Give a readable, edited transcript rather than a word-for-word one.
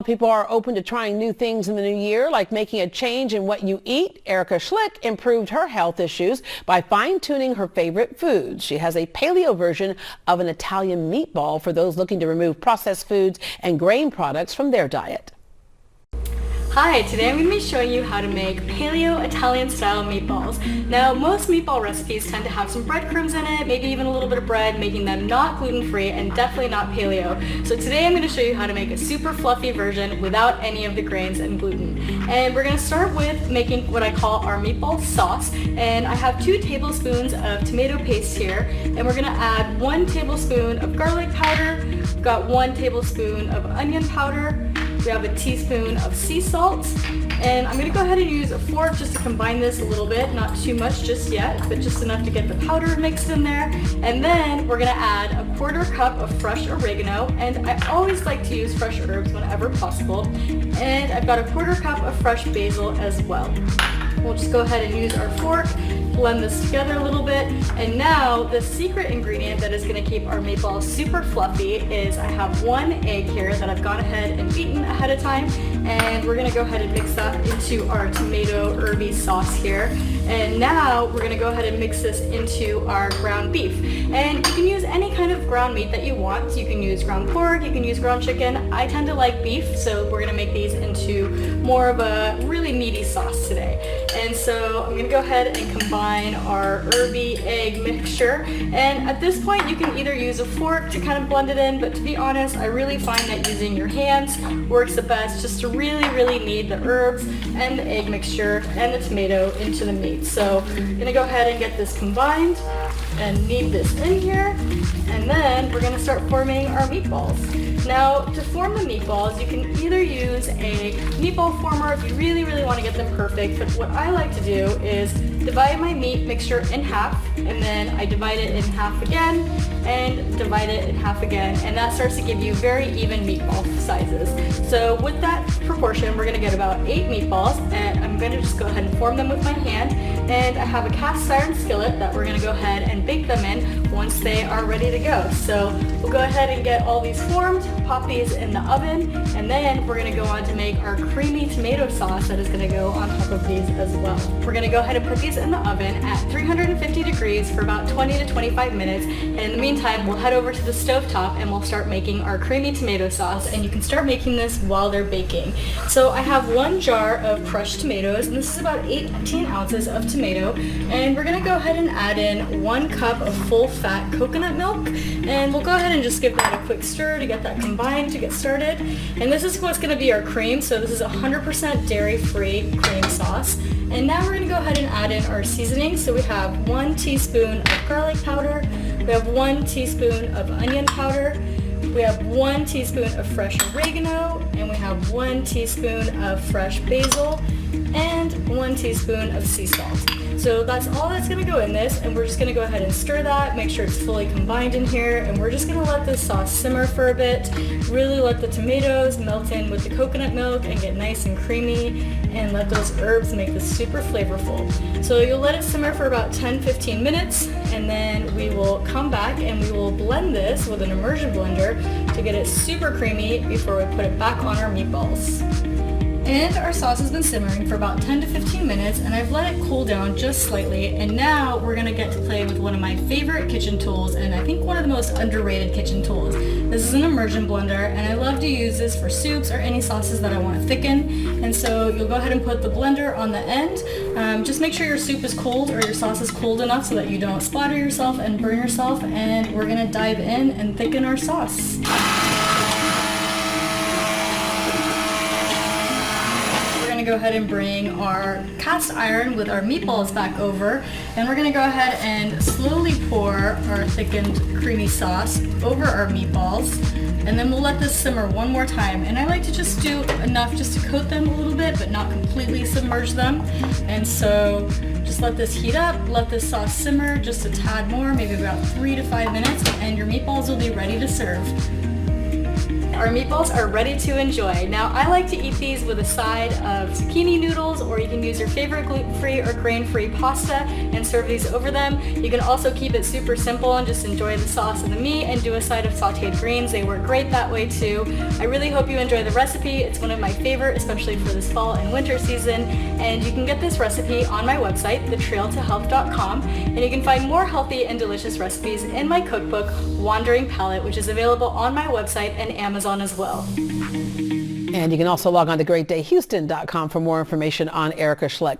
people are open to trying new things in the new year, like making a change in what you eat. Erica Schlick improved her health issues by fine-tuning her favorite foods. She has a paleo version of an Italian meatball for those looking to remove processed foods and grain products from their diet. Hi, today I'm going to be showing you how to make paleo Italian style meatballs. Now, most meatball recipes tend to have some breadcrumbs in it, maybe even a little bit of bread, making them not gluten-free and definitely not paleo. So today I'm going to show you how to make a super fluffy version without any of the grains and gluten. And we're going to start with making what I call our meatball sauce. And I have 2 tablespoons of tomato paste here, and we're going to add 1 tablespoon of garlic powder. We've got 1 tablespoon of onion powder. We have a teaspoon of sea salt, and I'm going to go ahead and use a fork just to combine this a little bit, not too much just yet, but just enough to get the powder mixed in there. And then we're going to add a 1/4 cup of fresh oregano, and I always like to use fresh herbs whenever possible. And I've got a 1/4 cup of fresh basil as well. We'll just go ahead and use our fork, blend this together a little bit, and now the secret ingredient that is going to keep our meatballs super fluffy is I have 1 egg here that I've gone ahead and beaten ahead of time, and we're going to go ahead and mix that into our tomato herby sauce here. And now we're going to go ahead and mix this into our ground beef. And you can use any kind of ground meat that you want. You can use ground pork, you can use ground chicken. I tend to like beef, so we're going to make these into more of a really meaty sauce today. And so I'm going to go ahead and combine our herby egg mixture. And at this point you can either use a fork to kind of blend it in, but to be honest, I really find that using your hands works the best just to really knead the herbs and the egg mixture and the tomato into the meat. So I'm going to go ahead and get this combined and knead this in here, and then we're going to start forming our meatballs. Now, to form the meatballs, you can either use a meatball former if you really want to get them perfect, but what I like to do is divide my meat mixture in half, and then I divide it in half again, and divide it in half again, and that starts to give you very even meatball sizes. So with that proportion, we're going to get about 8 meatballs, and I'm going to just go ahead and form them with my hand. And I have a cast iron skillet that we're going to go ahead and bake them in once they are ready to go. So we'll go ahead and get all these formed, pop these in the oven, and then we're going to go on to make our creamy tomato sauce that is going to go on top of these as well. We're going to go ahead and put these in the oven at 350 degrees for about 20 to 25 minutes. And in the meantime, we'll head over to the stovetop and we'll start making our creamy tomato sauce, and you can start making this while they're baking. So I have 1 jar of crushed tomatoes, and this is about 18 ounces of tomato, and we're going to go ahead and add in 1 cup of full fat coconut milk, and we'll go ahead and just give that a quick stir to get that combined to get started. And this is what's going to be our cream, so this is 100% dairy-free cream sauce. And now we're going to go ahead and add in our seasoning. So we have 1 teaspoon of garlic powder, we have 1 teaspoon of onion powder, we have 1 teaspoon of fresh oregano, and we have 1 teaspoon of fresh basil, and 1 teaspoon of sea salt. So that's all that's going to go in this, and we're just going to go ahead and stir that, make sure it's fully combined in here, and we're just going to let this sauce simmer for a bit, really let the tomatoes melt in with the coconut milk and get nice and creamy, and let those herbs make this super flavorful. So you'll let it simmer for about 10-15 minutes, and then we will come back and we will blend this with an immersion blender to get it super creamy before we put it back on our meatballs. And our sauce has been simmering for about 10 to 15 minutes, and I've let it cool down just slightly, and now we're going to get to play with one of my favorite kitchen tools, and I think one of the most underrated kitchen tools. This is an immersion blender, and I love to use this for soups or any sauces that I want to thicken. And so you'll go ahead and put the blender on the end. Just make sure your soup is cold or your sauce is cold enough so that you don't splatter yourself and burn yourself, and we're going to dive in and thicken our sauce. Go ahead and bring our cast iron with our meatballs back over, and we're going to go ahead and slowly pour our thickened creamy sauce over our meatballs, and then we'll let this simmer one more time. And I like to just do enough just to coat them a little bit but not completely submerge them. And so just let this heat up, let this sauce simmer just a tad more, maybe about 3 to 5 minutes, and your meatballs will be ready to serve. our meatballs are ready to enjoy. Now, I like to eat these with a side of zucchini noodles, or you can use your favorite gluten-free or grain-free pasta and serve these over them. You can also keep it super simple and just enjoy the sauce and the meat and do a side of sauteed greens. They work great that way too. I really hope you enjoy the recipe. It's one of my favorite, especially for this fall and winter season. And you can get this recipe on my website, thetrailtohealth.com, and you can find more healthy and delicious recipes in my cookbook, Wandering Palate, which is available on my website and Amazon as well. And you can also log on to greatdayhouston.com for more information on Erica Schlick.